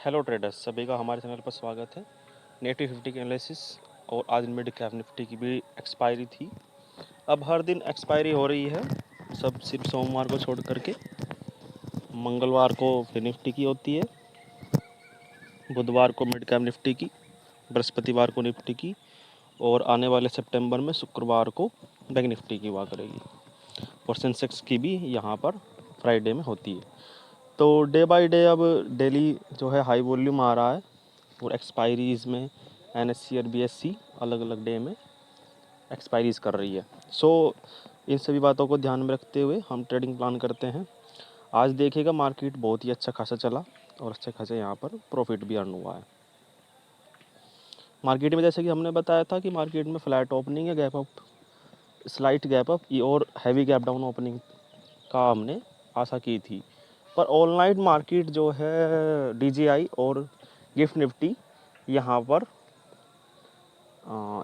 Hello traders, सभी का हमारे चैनल पर स्वागत है। निफ्टी 50 की एनालिसिस और आज मिड कैप निफ्टी की भी एक्सपायरी थी। अब हर दिन एक्सपायरी हो रही है, सब सिर्फ सोमवार को छोड़ करके। मंगलवार को फिर निफ्टी की होती है, बुधवार को मिड कैप निफ्टी की, बृहस्पतिवार को निफ्टी की और आने वाले सितंबर में शुक्रवार को बैंक निफ्टी की हुआ करेगी। और सेंसेक्स की भी यहाँ पर फ्राइडे में होती है। तो डे बाय डे अब डेली जो है हाई वॉल्यूम आ रहा है और एक्सपायरीज़ में एनएससी और बीएससी अलग अलग डे में एक्सपायरीज़ कर रही है। इन सभी बातों को ध्यान में रखते हुए हम ट्रेडिंग प्लान करते हैं। आज देखिएगा मार्केट बहुत ही अच्छा खासा चला और अच्छे खासे यहाँ पर प्रॉफिट भी अर्न हुआ है। मार्केट में जैसे कि हमने बताया था कि मार्केट में फ्लैट ओपनिंग है, gap up, slight gap up और हैवी गैप डाउन ओपनिंग का हमने आशा की थी। पर ऑनलाइन मार्केट जो है डीजीआई और गिफ्ट निफ्टी यहाँ पर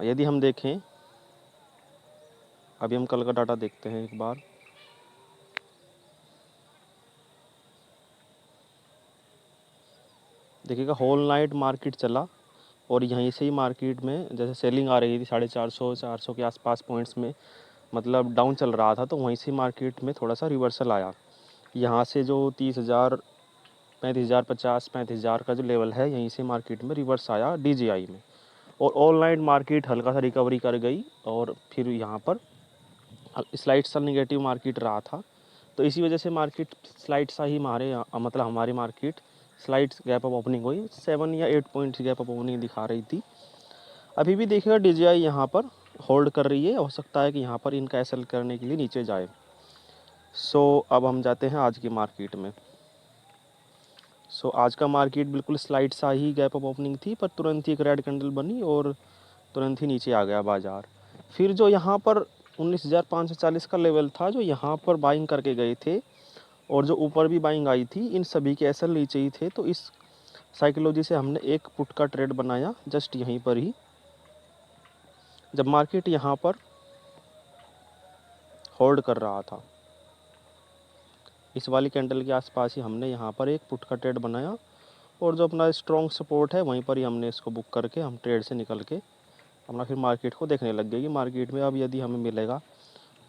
यदि हम देखें, अभी हम कल का डाटा देखते हैं एक बार। देखिएगा होल नाइट मार्केट चला और यहीं से ही मार्केट में जैसे सेलिंग आ रही थी 450 के आसपास पॉइंट्स में, मतलब डाउन चल रहा था, तो वहीं से मार्केट में थोड़ा सा रिवर्सल आया। यहाँ से जो 30,000, 35,000, 35,000 का जो लेवल है, यहीं से मार्केट में रिवर्स आया डीजीआई में और ऑल नाइट मार्केट हल्का सा रिकवरी कर गई और फिर यहाँ पर स्लाइड सा निगेटिव मार्केट रहा था। तो इसी वजह से मार्केट स्लाइड सा ही मतलब हमारी market slide gap up opening हुई, 7 या 8 पॉइंट गैप अप ओपनिंग दिखा रही थी। अभी भी देखिएगा डीजीआई यहाँ पर होल्ड कर रही है, हो सकता है कि यहाँ पर इनका एसएल करने के लिए नीचे जाए। अब हम जाते हैं आज की मार्केट में। आज का मार्केट बिल्कुल स्लाइड सा ही गैप अप ओपनिंग थी, पर तुरंत ही एक रेड कैंडल बनी और तुरंत ही नीचे आ गया बाजार। फिर जो यहाँ पर 19,540 का लेवल था, जो यहाँ पर बाइंग करके गए थे और जो ऊपर भी बाइंग आई थी, इन सभी के एसएल नीचे ही थे। तो इस साइकोलॉजी से हमने एक पुट का ट्रेड बनाया जस्ट यहीं पर ही, जब मार्केट यहाँ पर होल्ड कर रहा था। इस वाली कैंडल के आसपास ही हमने यहाँ पर एक पुट का ट्रेड बनाया और जो अपना स्ट्रॉन्ग सपोर्ट है वहीं पर ही हमने इसको बुक करके हम ट्रेड से निकल के अपना फिर मार्केट को देखने लग गए कि मार्केट में अब यदि हमें मिलेगा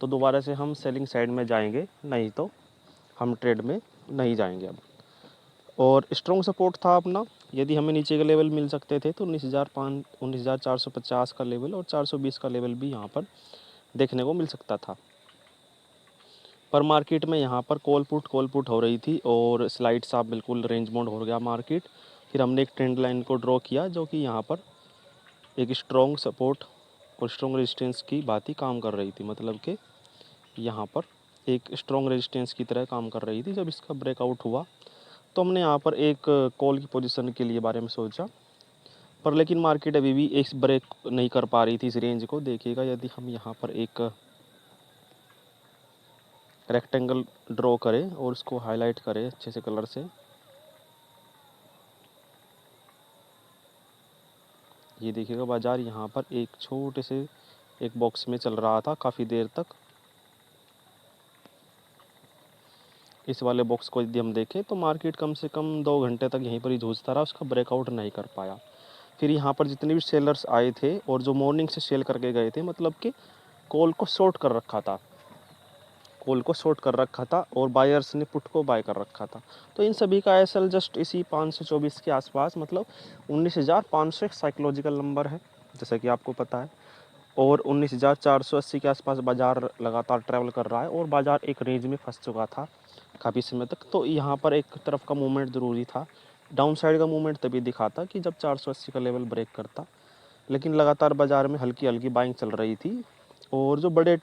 तो दोबारा से हम सेलिंग साइड में जाएंगे, नहीं तो हम ट्रेड में नहीं जाएंगे अब। और स्ट्रॉन्ग सपोर्ट था अपना, यदि हमें नीचे के लेवल मिल सकते थे तो 19,450 का लेवल और 420 का लेवल भी यहाँ पर देखने को मिल सकता था। पर मार्केट में यहाँ पर कॉल पुट हो रही थी और स्लाइड सा बिल्कुल रेंज मोड हो गया मार्केट। फिर हमने एक ट्रेंड लाइन को ड्रॉ किया जो कि यहाँ पर एक स्ट्रॉन्ग सपोर्ट और स्ट्रॉन्ग रेजिस्टेंस की बात ही काम कर रही थी, मतलब कि यहाँ पर एक स्ट्रॉन्ग रेजिस्टेंस की तरह काम कर रही थी। जब इसका ब्रेकआउट हुआ तो हमने यहाँ पर एक कॉल की पोजीशन के लिए बारे में सोचा, पर लेकिन मार्केट अभी भी एक ब्रेक नहीं कर पा रही थी इस रेंज को। देखिएगा यदि हम यहाँ पर एक रेक्टेंगल ड्रॉ करें और उसको हाईलाइट करें अच्छे से कलर से, ये देखिएगा बाजार यहाँ पर एक छोटे से एक बॉक्स में चल रहा था काफ़ी देर तक। इस वाले बॉक्स को यदि हम देखें तो मार्केट कम से कम 2 घंटे तक यहीं पर ही जूझता रहा, उसका ब्रेकआउट नहीं कर पाया। फिर यहाँ पर जितने भी सेलर्स आए थे और जो मॉर्निंग से सेल करके गए थे, मतलब कि कॉल को शॉर्ट कर रखा था, और बायर्स ने पुट को बाय कर रखा था, तो इन सभी का एसएल जस्ट इसी 524 के आसपास, मतलब 19,500 एक साइकोलॉजिकल नंबर है जैसा कि आपको पता है, और 19,480 के आसपास बाजार लगातार ट्रैवल कर रहा है और बाजार एक रेंज में फंस चुका था काफ़ी समय तक। तो यहाँ पर एक तरफ का मूवमेंट ज़रूरी था, डाउन साइड का मूवमेंट तभी दिखाता कि जब 480 का लेवल ब्रेक करता, लेकिन लगातार बाज़ार में हल्की हल्की बाइंग चल रही थी और जो बड़े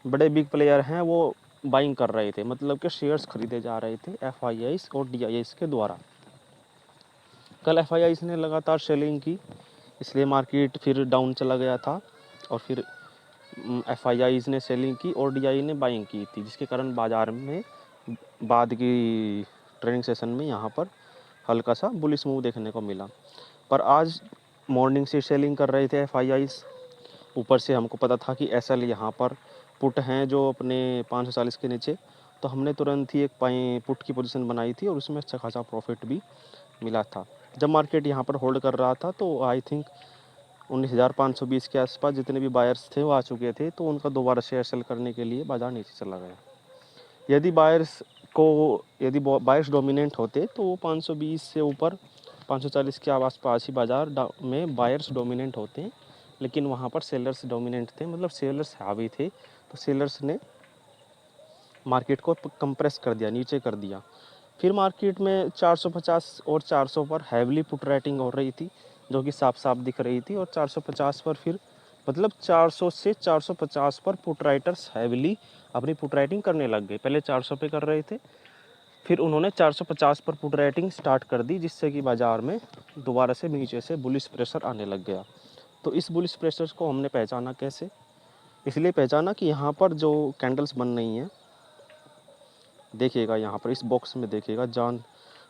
बड़े बिग प्लेयर हैं वो बाइंग कर रहे थे, मतलब कि शेयर्स खरीदे जा रहे थे एफआईआईस और डीआईआईस के द्वारा। कल एफआईआईस ने लगातार सेलिंग की, इसलिए मार्केट फिर डाउन चला गया था और फिर एफआईआईस ने सेलिंग की और डीआई ने बाइंग की थी, जिसके कारण बाज़ार में बाद की ट्रेडिंग सेशन में यहाँ पर हल्का सा बुलिश मूव देखने को मिला। पर आज मॉर्निंग से सेलिंग कर रहे थे एफआईआईस, ऊपर से हमको पता था कि एसएल यहाँ पर पुट हैं जो अपने 540 के नीचे, तो हमने तुरंत ही एक पुट की पोजीशन बनाई थी और उसमें अच्छा खासा प्रॉफिट भी मिला था। जब मार्केट यहाँ पर होल्ड कर रहा था तो आई थिंक 19,520 के आसपास जितने भी बायर्स थे वो आ चुके थे, तो उनका दोबारा से सेल करने के लिए बाज़ार नीचे चला गया। यदि बायर्स डोमिनेंट होते तो वो 520 से ऊपर 540 के आसपास ही बाज़ार में बायर्स डोमिनेंट होते हैं, लेकिन वहाँ पर सेलर्स डोमिनेंट थे, मतलब सेलर्स हावी थे। तो सेलर्स ने मार्केट को कंप्रेस कर दिया, नीचे कर दिया। फिर मार्केट में 450 और 400 पर हैवली पुट राइटिंग हो रही थी, जो कि साफ साफ दिख रही थी। और 450 पर फिर मतलब 400 से 450 पर पुट राइटर्स हैवली अपनी पुट राइटिंग करने लग गए। पहले 400 पे कर रहे थे, फिर उन्होंने 450 पर पुट राइटिंग स्टार्ट कर दी, जिससे कि बाज़ार में दोबारा से नीचे से बुलिश प्रेशर आने लग गया। तो इस बुलिश प्रेशर को हमने पहचाना कैसे? इसलिए पहचाना कि यहाँ पर जो कैंडल्स बन रही हैं, देखिएगा यहाँ पर इस बॉक्स में देखिएगा, जान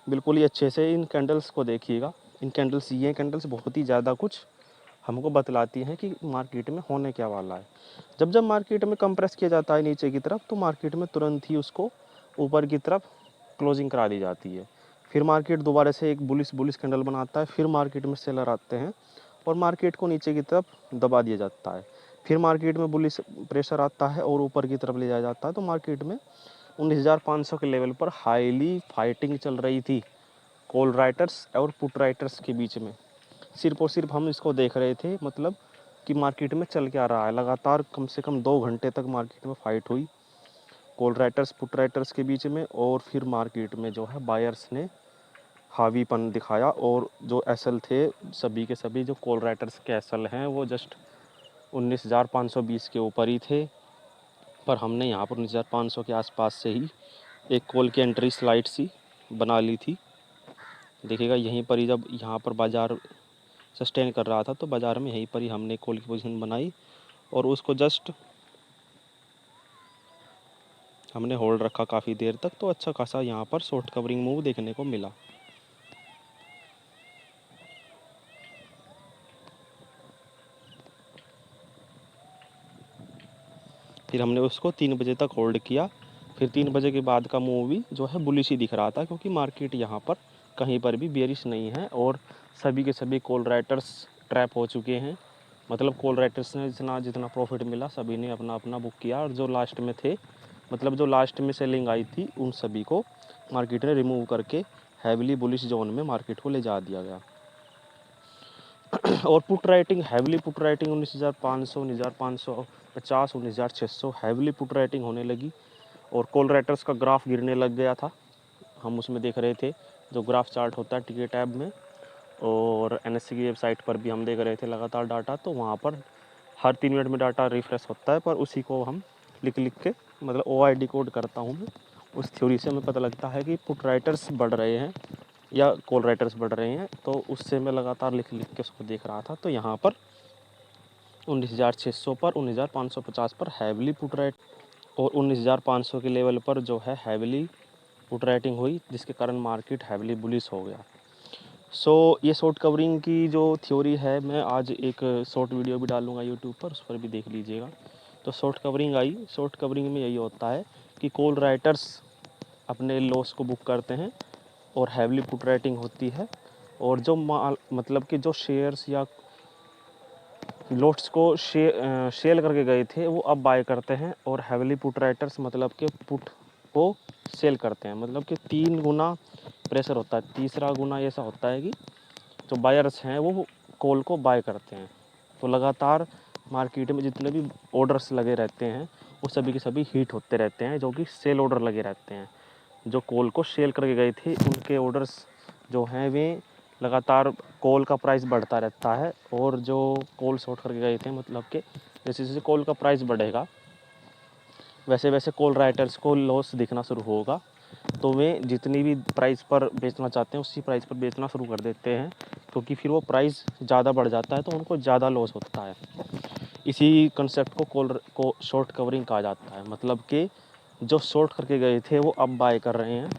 बिल्कुल ही अच्छे से इन कैंडल्स को देखिएगा। इन कैंडल्स, ये कैंडल्स बहुत ही ज़्यादा कुछ हमको बतलाती हैं कि मार्केट में होने क्या वाला है। जब जब मार्केट में कंप्रेस किया जाता है नीचे की तरफ, तो मार्केट में तुरंत ही उसको ऊपर की तरफ क्लोजिंग करा दी जाती है। फिर मार्केट दोबारा से एक बुलिश कैंडल बनाता है, फिर मार्केट में सेलर आते हैं और मार्केट को नीचे की तरफ दबा दिया जाता है। फिर मार्केट में बुलिश प्रेशर आता है और ऊपर की तरफ ले जाया जाता है। तो मार्केट में 19,500 के लेवल पर हाईली फाइटिंग चल रही थी कॉल राइटर्स और पुट राइटर्स के बीच में। सिर्फ और सिर्फ हम इसको देख रहे थे, मतलब कि मार्केट में चल क्या रहा है। लगातार कम से कम 2 घंटे तक मार्केट में फाइट हुई कॉल राइटर्स पुट राइटर्स के बीच में। और फिर मार्केट में जो है बायर्स ने हावीपन दिखाया, और जो एसएल थे सभी के सभी जो कॉल राइटर्स के एसएल हैं वो जस्ट 19,520 के ऊपर ही थे। पर हमने यहाँ पर 19,500 के आसपास से ही एक कॉल की एंट्री स्लाइड सी बना ली थी। देखिएगा यहीं पर ही, जब यहाँ पर बाज़ार सस्टेन कर रहा था तो बाज़ार में यहीं पर ही हमने कॉल की पोजीशन बनाई और उसको जस्ट हमने होल्ड रखा काफ़ी देर तक। तो अच्छा खासा यहाँ पर शॉर्ट कवरिंग मूव देखने को मिला। फिर हमने उसको 3 बजे तक होल्ड किया। फिर 3 बजे के बाद का मूव भी जो है बुलिश ही दिख रहा था, क्योंकि मार्केट यहाँ पर कहीं पर भी बेरिश नहीं है और सभी के सभी कॉल राइटर्स ट्रैप हो चुके हैं। मतलब कॉल राइटर्स ने जितना जितना प्रॉफिट मिला सभी ने अपना अपना बुक किया, और जो लास्ट में थे, मतलब जो लास्ट में सेलिंग आई थी, उन सभी को मार्केट ने रिमूव करके हैविली बुलिश जोन में मार्केट को ले जा दिया गया। और put writing, heavily put writing 19,500, 19,550, 19,600 heavily put writing होने लगी। और कॉल राइटर्स का ग्राफ गिरने लग गया था। हम उसमें देख रहे थे जो ग्राफ चार्ट होता है टिके टैब में, और एनएससी की वेबसाइट पर भी हम देख रहे थे लगातार डाटा। तो वहाँ पर हर 3 मिनट में डाटा रिफ्रेश होता है, पर उसी को हम लिख के, मतलब OID कोड करता हूँ मैं, उस थ्योरी से हमें पता लगता है कि पुट राइटर्स बढ़ रहे हैं या कॉल राइटर्स बढ़ रहे हैं। तो उससे मैं लगातार लिख के उसको देख रहा था। तो यहाँ पर 19,600 पर 19,550 पर हैविली पुट राइट और 19,500 के लेवल पर जो है हैविली पुट राइटिंग हुई, जिसके कारण मार्केट हैविली बुलिश हो गया। ये शॉर्ट कवरिंग की जो थ्योरी है, मैं आज एक शॉर्ट वीडियो भी डालूंगा यूट्यूब पर, उस पर भी देख लीजिएगा। तो शॉर्ट कवरिंग आई, शॉर्ट कवरिंग में यही होता है कि कॉल राइटर्स अपने लॉस को बुक करते हैं और हैविली पुट राइटिंग होती है, और जो माल, मतलब कि जो शेयर्स या लोट्स को सेल करके गए थे वो अब बाय करते हैं, और हैविली पुट राइटर्स मतलब कि पुट को सेल करते हैं। मतलब कि 3 गुना प्रेशर होता है। तीसरा गुना ऐसा होता है कि जो बायर्स हैं वो कॉल को बाय करते हैं। तो लगातार मार्केट में जितने भी ऑर्डर्स लगे रहते हैं वो सभी के सभी हीट होते रहते हैं, जो कि सेल ऑर्डर लगे रहते हैं। जो कॉल को सेल करके गए थे उनके ऑर्डर्स जो हैं वे लगातार, कॉल का प्राइस बढ़ता रहता है। और जो कॉल शॉर्ट करके गए थे, मतलब कि जैसे जैसे कॉल का प्राइस बढ़ेगा वैसे वैसे कॉल राइटर्स को लॉस दिखना शुरू होगा। तो वे जितनी भी प्राइस पर बेचना चाहते हैं उसी प्राइस पर बेचना शुरू कर देते हैं, क्योंकि फिर वो प्राइस ज़्यादा बढ़ जाता है तो उनको ज़्यादा लॉस होता है। इसी कंसेप्ट को शॉर्ट कवरिंग कहा जाता है। मतलब कि जो शॉर्ट करके गए थे वो अब बाय कर रहे हैं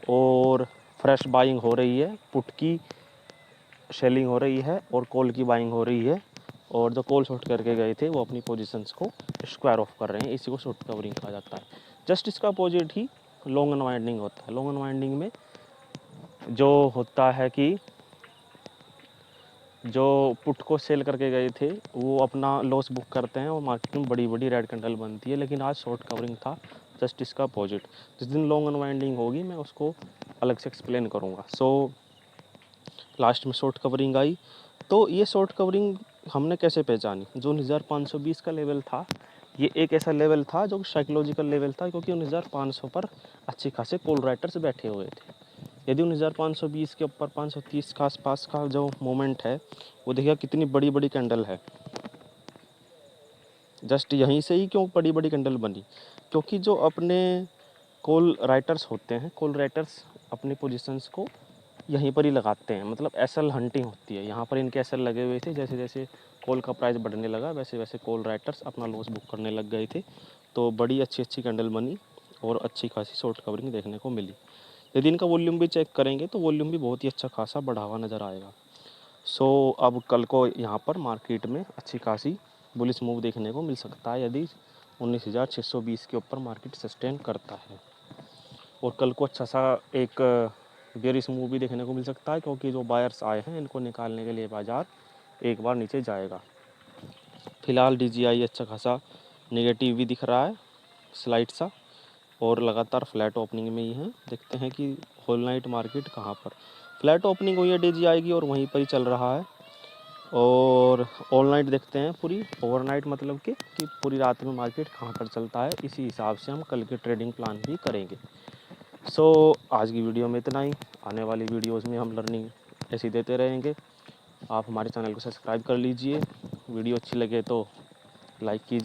और फ्रेश बाइंग हो रही है, पुट की सेलिंग हो रही है और कॉल की बाइंग हो रही है, और जो कॉल शॉर्ट करके गए थे वो अपनी पोजीशंस को स्क्वायर ऑफ कर रहे हैं। इसी को शॉर्ट कवरिंग कहा जाता है। जस्ट इसका अपोजिट ही लॉन्ग अनवाइंडिंग होता है। लॉन्ग अनवाइंडिंग में जो होता है कि जो पुट को सेल करके गए थे वो अपना लॉस बुक करते हैं और मार्केट में बड़ी बड़ी रेड कैंडल बनती है। लेकिन आज शॉर्ट कवरिंग था, जस्ट इसका अपोजिट। जिस दिन लॉन्ग अनवाइंडिंग होगी मैं उसको अलग से एक्सप्लेन करूँगा। सो लास्ट में शॉर्ट कवरिंग आई। तो ये शॉर्ट कवरिंग हमने कैसे पहचानी? जो 19,520 का लेवल था, ये एक ऐसा लेवल था जो साइकोलॉजिकल लेवल था, क्योंकि 19,500 पर अच्छे खासे कॉल राइटर्स बैठे हुए थे। यदि 19,520 के ऊपर 530 के आसपास का जो मोमेंट है, वो देखिए कितनी बड़ी बड़ी कैंडल है। जस्ट यहीं से ही क्यों बड़ी बड़ी कैंडल बनी? क्योंकि जो अपने कॉल राइटर्स होते हैं, कॉल राइटर्स अपनी पोजीशंस को यहीं पर ही लगाते हैं। मतलब एसएल हंटिंग होती है, यहाँ पर इनके एसएल लगे हुए थे। जैसे जैसे कॉल का प्राइस बढ़ने लगा वैसे वैसे कॉल राइटर्स अपना लॉस बुक करने लग गए थे। तो बड़ी अच्छी अच्छी कैंडल बनी और अच्छी खासी शॉर्ट कवरिंग देखने को मिली। यदि इनका वॉल्यूम भी चेक करेंगे तो वॉल्यूम भी बहुत ही अच्छा खासा बढ़ा हुआ नज़र आएगा। सो अब कल को यहाँ पर मार्केट में अच्छी खासी बुलिश मूव देखने को मिल सकता है, यदि 19,620 के ऊपर मार्केट सस्टेन करता है। और कल को अच्छा सा एक बेयरिश मूव भी देखने को मिल सकता है, क्योंकि जो बायर्स आए हैं इनको निकालने के लिए बाज़ार एक बार नीचे जाएगा। फिलहाल DJI अच्छा खासा नेगेटिव भी दिख रहा है, स्लाइड सा, और लगातार फ्लैट ओपनिंग में ही है। देखते हैं कि होल नाइट मार्केट कहाँ पर फ्लैट ओपनिंग हुई है DJI की और वहीं पर ही चल रहा है। और ऑल नाइट देखते हैं, पूरी ओवरनाइट मतलब कि पूरी रात में मार्केट कहाँ पर चलता है। इसी हिसाब से हम कल के ट्रेडिंग प्लान भी करेंगे। सो आज की वीडियो में इतना ही। आने वाली वीडियोस में हम लर्निंग ऐसी देते रहेंगे। आप हमारे चैनल को सब्सक्राइब कर लीजिए, वीडियो अच्छी लगे तो लाइक कीजिए।